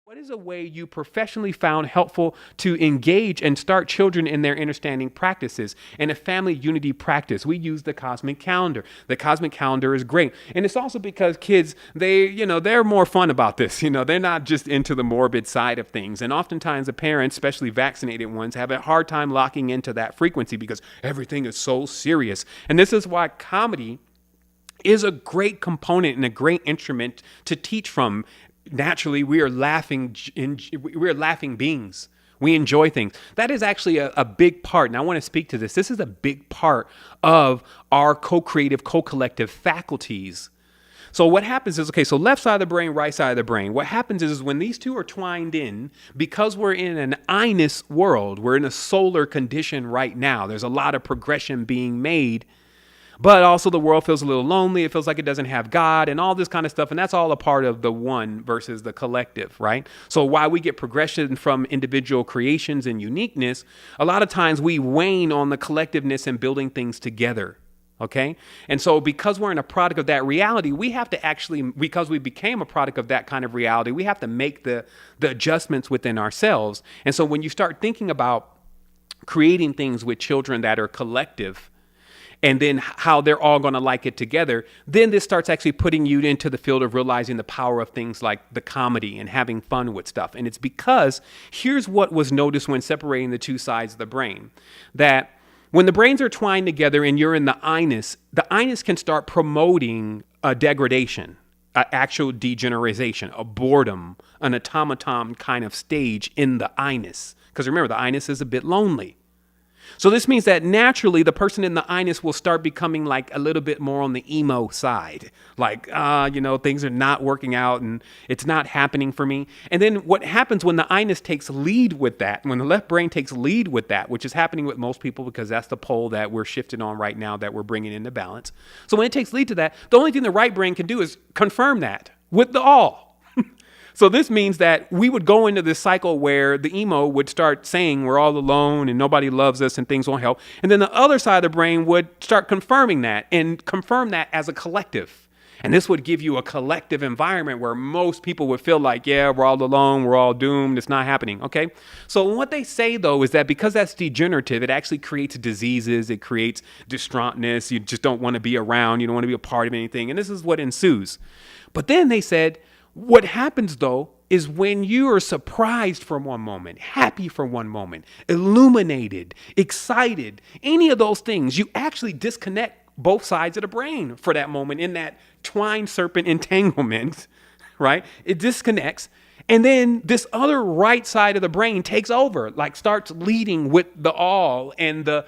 What is a way you professionally found helpful to engage and start children in their understanding practices? And a family unity practice, we use the cosmic calendar. The cosmic calendar is great. And it's also because kids, they're more fun about this. They're not just into the morbid side of things. And oftentimes the parents, especially vaccinated ones, have a hard time locking into that frequency because everything is so serious. And this is why comedy is a great component and a great instrument to teach from. Naturally, we are laughing beings. We enjoy things. That is actually a big part. And I want to speak to this. This is a big part of our co-creative, co-collective faculties. So what happens is, so left side of the brain, right side of the brain. What happens is when these two are twined in, because we're in an Inus world, we're in a solar condition right now. There's a lot of progression being made. But also the world feels a little lonely. It feels like it doesn't have God and all this kind of stuff. And that's all a part of the one versus the collective, right? So while we get progression from individual creations and uniqueness, a lot of times we wane on the collectiveness and building things together. Okay. And so because we're in a product of that reality, we have to actually, because we became a product of that kind of reality, we have to make the adjustments within ourselves. And so when you start thinking about creating things with children that are collective, and then how they're all going to like it together, then this starts actually putting you into the field of realizing the power of things like the comedy and having fun with stuff. And it's because here's what was noticed when separating the two sides of the brain, that when the brains are twined together and you're in the Inus can start promoting a degradation, an actual degeneration, a boredom, an automaton kind of stage in the Inus. Because remember, the Inus is a bit lonely. So this means that naturally the person in the Inus will start becoming like a little bit more on the emo side. Like, things are not working out and it's not happening for me. And then what happens when the Inus takes lead with that, when the left brain takes lead with that, which is happening with most people because that's the pole that we're shifting on right now that we're bringing into balance. So when it takes lead to that, the only thing the right brain can do is confirm that with the all. So this means that we would go into this cycle where the emo would start saying we're all alone and nobody loves us and things won't help. And then the other side of the brain would start confirming that and confirm that as a collective. And this would give you a collective environment where most people would feel like, yeah, we're all alone, we're all doomed, it's not happening, okay? So what they say, though, is that because that's degenerative, it actually creates diseases, it creates distraughtness, you just don't want to be around, you don't want to be a part of anything, and this is what ensues. But then they said, what happens, though, is when you are surprised for one moment, happy for one moment, illuminated, excited, any of those things, you actually disconnect both sides of the brain for that moment in that twine serpent entanglement, right? It disconnects. And then this other right side of the brain takes over, like starts leading with the all and the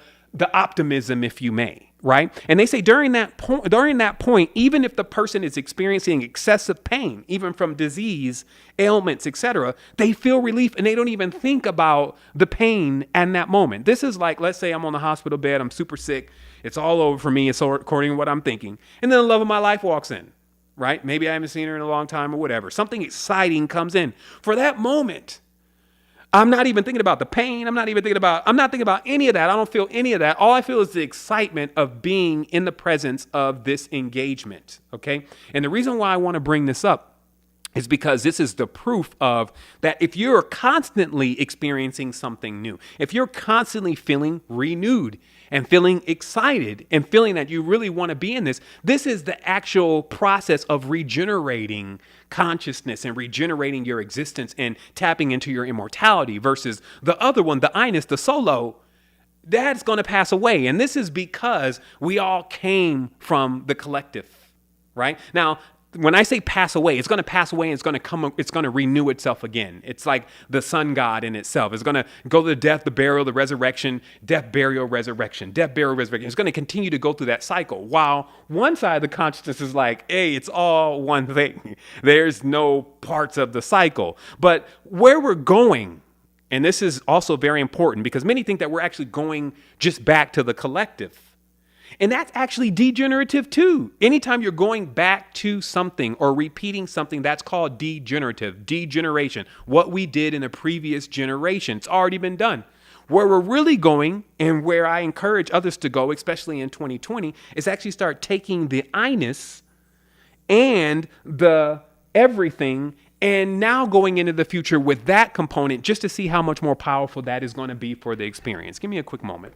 optimism, if you may. Right. And they say during that point, even if the person is experiencing excessive pain, even from disease, ailments, etc., they feel relief and they don't even think about the pain in that moment. This is like, let's say I'm on the hospital bed. I'm super sick. It's all over for me. It's according to what I'm thinking. And then the love of my life walks in. Right. Maybe I haven't seen her in a long time or whatever. Something exciting comes in for that moment. I'm not even thinking about the pain. I'm not thinking about any of that. I don't feel any of that. All I feel is the excitement of being in the presence of this engagement. Okay. And the reason why I want to bring this up is because this is the proof of that if you're constantly experiencing something new, if you're constantly feeling renewed and feeling excited and feeling that you really want to be in this, this is the actual process of regenerating consciousness and regenerating your existence and tapping into your immortality versus the other one, the Inus, the solo, that's going to pass away. And this is because we all came from the collective, right? Now, when I say pass away, it's going to pass away and it's going to renew itself again. It's like the sun god in itself. It's going to go to the death, the burial, the resurrection, death, burial, resurrection, death, burial, resurrection. It's going to continue to go through that cycle. While one side of the consciousness is like, hey, it's all one thing. There's no parts of the cycle. But where we're going, and this is also very important because many think that we're actually going just back to the collective. And that's actually degenerative too. Anytime you're going back to something or repeating something, that's called degeneration. What we did in a previous generation, it's already been done. Where we're really going and where I encourage others to go, especially in 2020, is actually start taking the Inus and the everything And now going into the future with that component, just to see how much more powerful that is going to be for the experience. Give me a quick moment.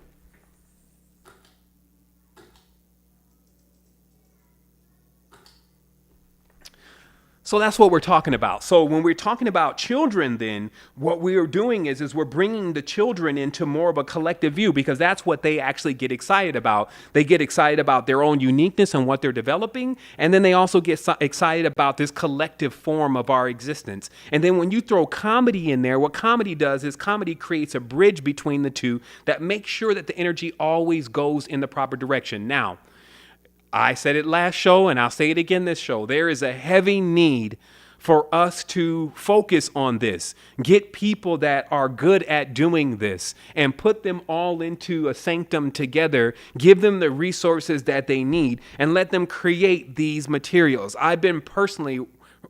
So that's what we're talking about. So when we're talking about children, then what we are doing is we're bringing the children into more of a collective view, because that's what they actually get excited about. They get excited about their own uniqueness and what they're developing. And then they also get excited about this collective form of our existence. And then when you throw comedy in there, what comedy does is comedy creates a bridge between the two that makes sure that the energy always goes in the proper direction. Now, I said it last show and I'll say it again this show. There is a heavy need for us to focus on this. Get people that are good at doing this and put them all into a sanctum together. Give them the resources that they need and let them create these materials. I've been personally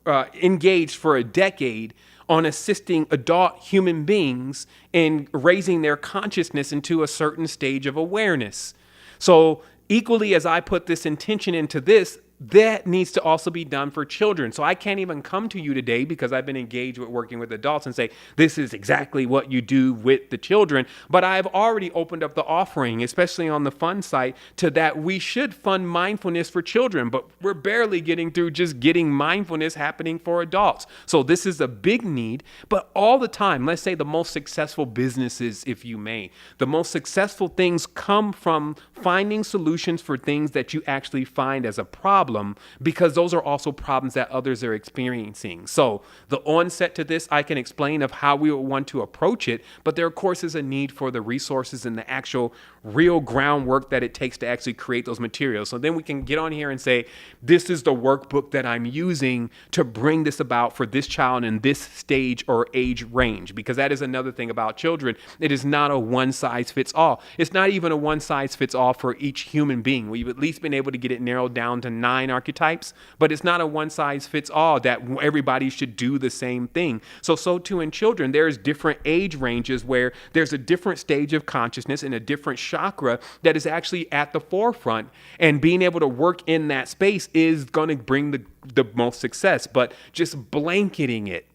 engaged for a decade on assisting adult human beings in raising their consciousness into a certain stage of awareness. So equally as I put this intention into this, that needs to also be done for children. So I can't even come to you today, because I've been engaged with working with adults, and say, this is exactly what you do with the children. But I've already opened up the offering, especially on the fund site, to that we should fund mindfulness for children, but we're barely getting through just getting mindfulness happening for adults. So this is a big need, but all the time, let's say the most successful businesses, if you may, the most successful things come from finding solutions for things that you actually find as a problem, because those are also problems that others are experiencing. So the onset to this, I can explain of how we would want to approach it, but there of course is a need for the resources and the actual real groundwork that it takes to actually create those materials. So then we can get on here and say, this is the workbook that I'm using to bring this about for this child in this stage or age range, because that is another thing about children. It is not a one size fits all. It's not even a one size fits all for each human being. We've at least been able to get it narrowed down to 9 archetypes, but it's not a one size fits all that everybody should do the same thing. So too in children, there's different age ranges where there's a different stage of consciousness and a different chakra that is actually at the forefront, and being able to work in that space is going to bring the most success. But just blanketing it,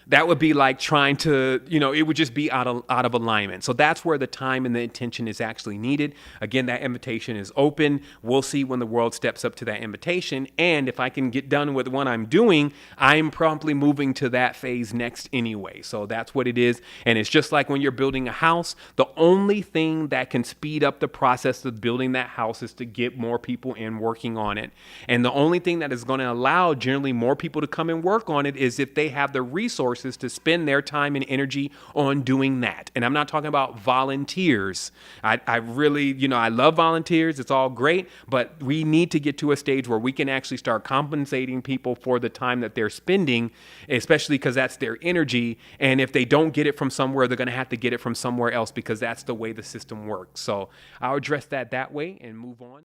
that would be like trying to, it would just be out of alignment. So that's where the time and the intention is actually needed. Again, that invitation is open. We'll see when the world steps up to that invitation. And if I can get done with what I'm doing, I'm promptly moving to that phase next anyway. So that's what it is. And it's just like when you're building a house, the only thing that can speed up the process of building that house is to get more people in working on it. And the only thing that is going to allow generally more people to come and work on it is if they have the resources to spend their time and energy on doing that. And I'm not talking about volunteers. I really, I love volunteers. It's all great, but we need to get to a stage where we can actually start compensating people for the time that they're spending, especially because that's their energy. And if they don't get it from somewhere, they're going to have to get it from somewhere else, because that's the way the system works. So I'll address that way and move on.